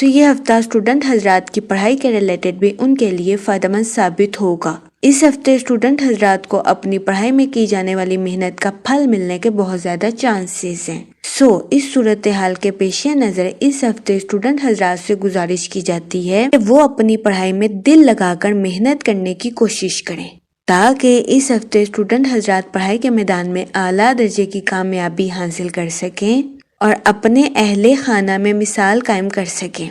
تو یہ ہفتہ اسٹوڈنٹ حضرات کی پڑھائی کے ریلیٹڈ بھی ان کے لیے فائدہ مند ثابت ہوگا۔ اس ہفتے اسٹوڈنٹ حضرات کو اپنی پڑھائی میں کی جانے والی محنت کا پھل ملنے کے بہت زیادہ چانسز ہیں۔ اس صورتحال کے پیش نظر اس ہفتے اسٹوڈنٹ حضرات سے گزارش کی جاتی ہے کہ وہ اپنی پڑھائی میں دل لگا کر محنت کرنے کی کوشش کریں تاکہ اس ہفتے اسٹوڈنٹ حضرات پڑھائی کے میدان میں اعلیٰ درجے کی کامیابی حاصل کر سکیں اور اپنے اہل خانہ میں مثال قائم کر سکیں۔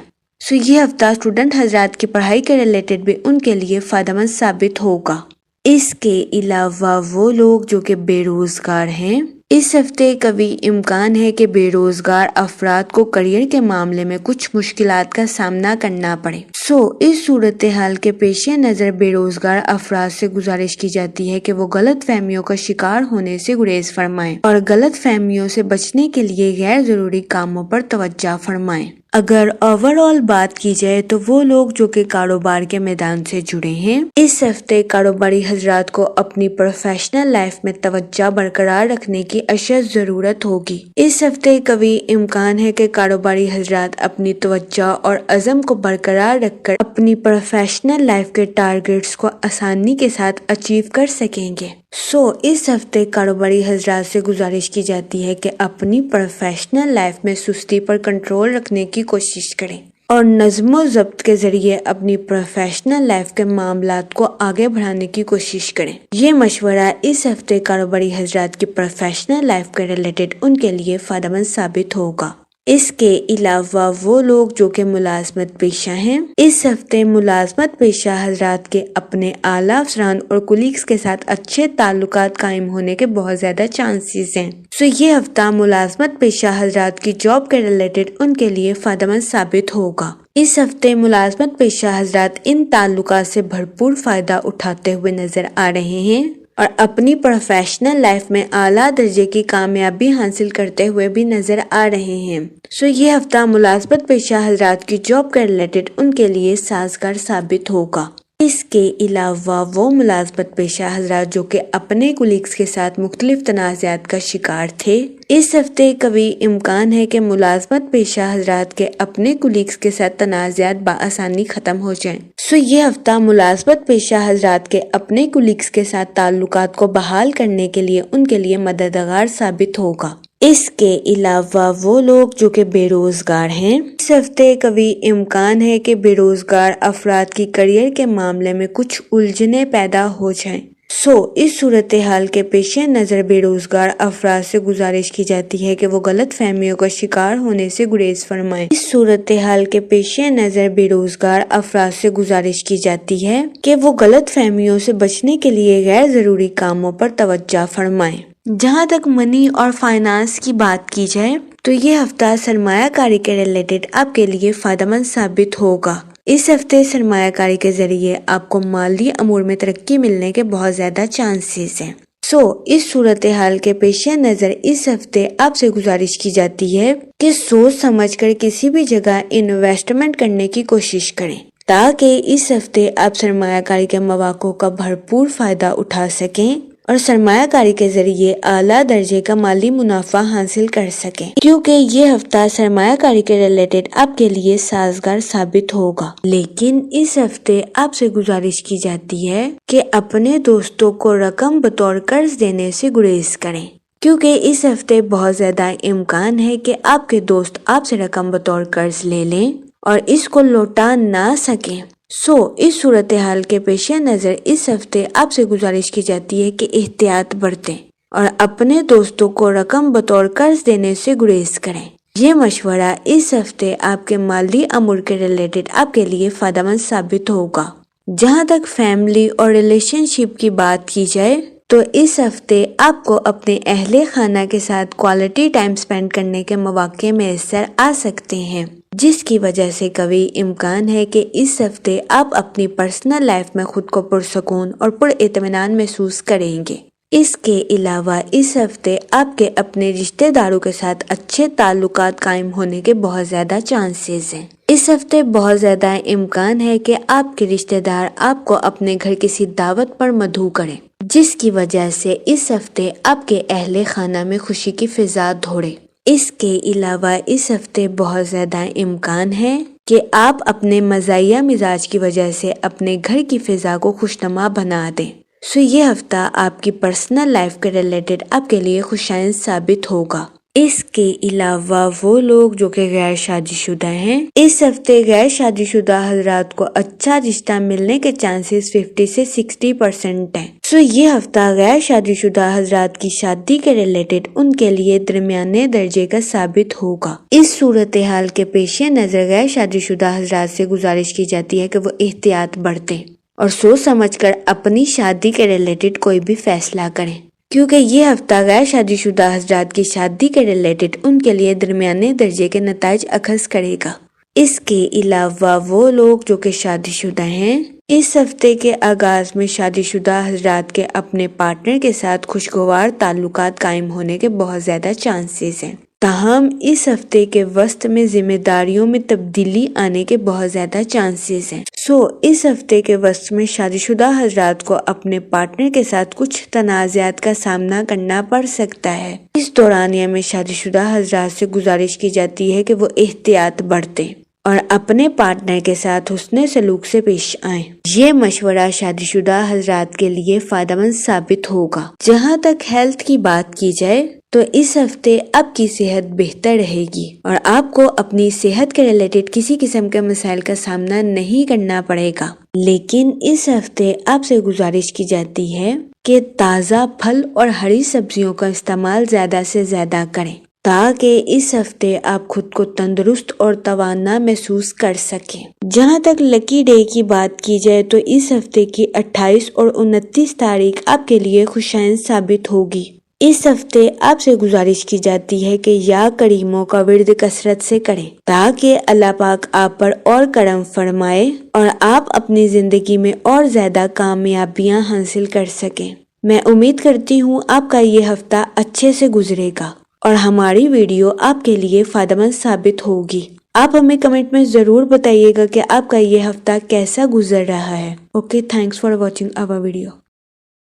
یہ ہفتہ اسٹوڈنٹ حضرات کی پڑھائی کے ریلیٹڈ بھی ان کے لیے فائدہ مند ثابت ہوگا۔ اس کے علاوہ وہ لوگ جو کہ بے روزگار ہیں، اس ہفتے کبھی امکان ہے کہ بے روزگار افراد کو کریئر کے معاملے میں کچھ مشکلات کا سامنا کرنا پڑے۔ اس صورتحال کے پیش نظر بے روزگار افراد سے گزارش کی جاتی ہے کہ وہ غلط فہمیوں کا شکار ہونے سے گریز فرمائیں اور غلط فہمیوں سے بچنے کے لیے غیر ضروری کاموں پر توجہ فرمائیں۔ اگر اوورآل بات کی جائے تو وہ لوگ جو کہ کاروبار کے میدان سے جڑے ہیں، اس ہفتے کاروباری حضرات کو اپنی پروفیشنل لائف میں توجہ برقرار رکھنے کی اشد ضرورت ہوگی۔ اس ہفتے کبھی امکان ہے کہ کاروباری حضرات اپنی توجہ اور عزم کو برقرار رکھ کر اپنی پروفیشنل لائف کے ٹارگیٹس کو آسانی کے ساتھ اچیو کر سکیں گے۔ اس ہفتے کاروباری حضرات سے گزارش کی جاتی ہے کہ اپنی پروفیشنل لائف میں سستی پر کنٹرول رکھنے کی کوشش کریں اور نظم و ضبط کے ذریعے اپنی پروفیشنل لائف کے معاملات کو آگے بڑھانے کی کوشش کریں۔ یہ مشورہ اس ہفتے کاروباری حضرات کی پروفیشنل لائف کے ریلیٹڈ ان کے لیے فائدہ مند ثابت ہوگا۔ اس کے علاوہ وہ لوگ جو کہ ملازمت پیشہ ہیں، اس ہفتے ملازمت پیشہ حضرات کے اپنے اعلیٰ افسران اور کولیگز کے ساتھ اچھے تعلقات قائم ہونے کے بہت زیادہ چانسز ہیں۔ یہ ہفتہ ملازمت پیشہ حضرات کی جاب کے ریلیٹڈ ان کے لیے فائدہ مند ثابت ہوگا۔ اس ہفتے ملازمت پیشہ حضرات ان تعلقات سے بھرپور فائدہ اٹھاتے ہوئے نظر آ رہے ہیں اور اپنی پروفیشنل لائف میں اعلیٰ درجے کی کامیابی حاصل کرتے ہوئے بھی نظر آ رہے ہیں۔ یہ ہفتہ ملازمت پیشہ حضرات کی جاب کے ریلیٹڈ ان کے لیے سازگار ثابت ہوگا۔ اس کے علاوہ وہ ملازمت پیشہ حضرات جو کہ اپنے کولیگز کے ساتھ مختلف تنازعات کا شکار تھے، اس ہفتے کبھی امکان ہے کہ ملازمت پیشہ حضرات کے اپنے کولیگز کے ساتھ تنازعات بآسانی ختم ہو جائیں۔ یہ ہفتہ ملازمت پیشہ حضرات کے اپنے کولیگز کے ساتھ تعلقات کو بحال کرنے کے لیے ان کے لیے مددگار ثابت ہوگا۔ اس کے علاوہ وہ لوگ جو کہ بے روزگار ہیں، اس ہفتے کبھی امکان ہے کہ بے روزگار افراد کی کریئر کے معاملے میں کچھ الجھنیں پیدا ہو جائیں۔ اس صورتحال کے پیش نظر بے روزگار افراد سے گزارش کی جاتی ہے کہ وہ غلط فہمیوں کا شکار ہونے سے گریز فرمائیں۔ اس صورتحال کے پیش نظر بے روزگار افراد سے گزارش کی جاتی ہے کہ وہ غلط فہمیوں سے بچنے کے لیے غیر ضروری کاموں پر توجہ فرمائیں۔ جہاں تک منی اور فائنانس کی بات کی جائے تو یہ ہفتہ سرمایہ کاری کے ریلیٹڈ آپ کے لیے فائدہ مند ثابت ہوگا۔ اس ہفتے سرمایہ کاری کے ذریعے آپ کو مالی امور میں ترقی ملنے کے بہت زیادہ چانسز ہیں۔ اس صورتحال کے پیش نظر اس ہفتے آپ سے گزارش کی جاتی ہے کہ سوچ سمجھ کر کسی بھی جگہ انویسٹمنٹ کرنے کی کوشش کریں تاکہ اس ہفتے آپ سرمایہ کاری کے مواقع کا بھرپور فائدہ اٹھا سکیں اور سرمایہ کاری کے ذریعے اعلیٰ درجے کا مالی منافع حاصل کر سکیں، کیونکہ یہ ہفتہ سرمایہ کاری کے ریلیٹڈ آپ کے لیے سازگار ثابت ہوگا۔ لیکن اس ہفتے آپ سے گزارش کی جاتی ہے کہ اپنے دوستوں کو رقم بطور قرض دینے سے گریز کریں، کیونکہ اس ہفتے بہت زیادہ امکان ہے کہ آپ کے دوست آپ سے رقم بطور قرض لے لیں اور اس کو لوٹا نہ سکیں۔ اس صورتحال کے پیش نظر اس ہفتے آپ سے گزارش کی جاتی ہے کہ احتیاط برتیں اور اپنے دوستوں کو رقم بطور قرض دینے سے گریز کریں۔ یہ مشورہ اس ہفتے آپ کے مالی امور کے ریلیٹڈ آپ کے لیے فائدہ مند ثابت ہوگا۔ جہاں تک فیملی اور ریلیشن شپ کی بات کی جائے تو اس ہفتے آپ کو اپنے اہل خانہ کے ساتھ کوالٹی ٹائم سپینڈ کرنے کے مواقع میسر آ سکتے ہیں، جس کی وجہ سے کبھی امکان ہے کہ اس ہفتے آپ اپنی پرسنل لائف میں خود کو پرسکون اور پر اطمینان محسوس کریں گے۔ اس کے علاوہ اس ہفتے آپ کے اپنے رشتہ داروں کے ساتھ اچھے تعلقات قائم ہونے کے بہت زیادہ چانسز ہیں۔ اس ہفتے بہت زیادہ امکان ہے کہ آپ کے رشتہ دار آپ کو اپنے گھر کسی دعوت پر مدعو کریں، جس کی وجہ سے اس ہفتے آپ کے اہل خانہ میں خوشی کی فضا دوڑے۔ اس کے علاوہ اس ہفتے بہت زیادہ امکان ہے کہ آپ اپنے مزاحیہ مزاج کی وجہ سے اپنے گھر کی فضا کو خوشنما بنا دیں۔ یہ ہفتہ آپ کی پرسنل لائف کے ریلیٹڈ آپ کے لیے خوشائن ثابت ہوگا۔ اس کے علاوہ وہ لوگ جو کہ غیر شادی شدہ ہیں، اس ہفتے غیر شادی شدہ حضرات کو اچھا رشتہ ملنے کے چانسز 50 سے 60% ہیں۔ یہ ہفتہ غیر شادی شدہ حضرات کی شادی کے ریلیٹڈ ان کے لیے درمیانے درجے کا ثابت ہوگا۔ اس صورتحال کے پیش نظر غیر شادی شدہ حضرات سے گزارش کی جاتی ہے کہ وہ احتیاط برتیں اور سوچ سمجھ کر اپنی شادی کے ریلیٹڈ کوئی بھی فیصلہ کریں، کیونکہ یہ ہفتہ غیر شادی شدہ حضرات کی شادی کے ریلیٹڈ ان کے لیے درمیانے درجے کے نتائج اخذ کرے گا۔ اس کے علاوہ وہ لوگ جو کہ شادی شدہ ہیں، اس ہفتے کے آغاز میں شادی شدہ حضرات کے اپنے پارٹنر کے ساتھ خوشگوار تعلقات قائم ہونے کے بہت زیادہ چانسز ہیں، تاہم اس ہفتے کے وسط میں ذمہ داریوں میں تبدیلی آنے کے بہت زیادہ چانسز ہیں۔ اس ہفتے کے وسط میں شادی شدہ حضرات کو اپنے پارٹنر کے ساتھ کچھ تنازعات کا سامنا کرنا پڑ سکتا ہے۔ اس دورانیے میں شادی شدہ حضرات سے گزارش کی جاتی ہے کہ وہ احتیاط برتیں اور اپنے پارٹنر کے ساتھ حسن سلوک سے پیش آئیں۔ یہ مشورہ شادی شدہ حضرات کے لیے فائدہ مند ثابت ہوگا۔ جہاں تک ہیلتھ کی بات کی جائے تو اس ہفتے آپ کی صحت بہتر رہے گی اور آپ کو اپنی صحت کے ریلیٹڈ کسی قسم کے مسائل کا سامنا نہیں کرنا پڑے گا، لیکن اس ہفتے آپ سے گزارش کی جاتی ہے کہ تازہ پھل اور ہری سبزیوں کا استعمال زیادہ سے زیادہ کریں تاکہ اس ہفتے آپ خود کو تندرست اور توانا محسوس کر سکیں۔ جہاں تک لکی ڈے کی بات کی جائے تو اس ہفتے کی 28 اور 29 تاریخ آپ کے لیے خوشائن ثابت ہوگی۔ اس ہفتے آپ سے گزارش کی جاتی ہے کہ یا کریموں کا ورد کثرت سے کریں تاکہ اللہ پاک آپ پر اور کرم فرمائے اور آپ اپنی زندگی میں اور زیادہ کامیابیاں حاصل کر سکیں۔ میں امید کرتی ہوں آپ کا یہ ہفتہ اچھے سے گزرے گا اور ہماری ویڈیو آپ کے لیے فائدہ مند ثابت ہوگی۔ آپ ہمیں کمنٹ میں ضرور بتائیے گا کہ آپ کا یہ ہفتہ کیسا گزر رہا ہے۔ Okay, thanks for watching our video.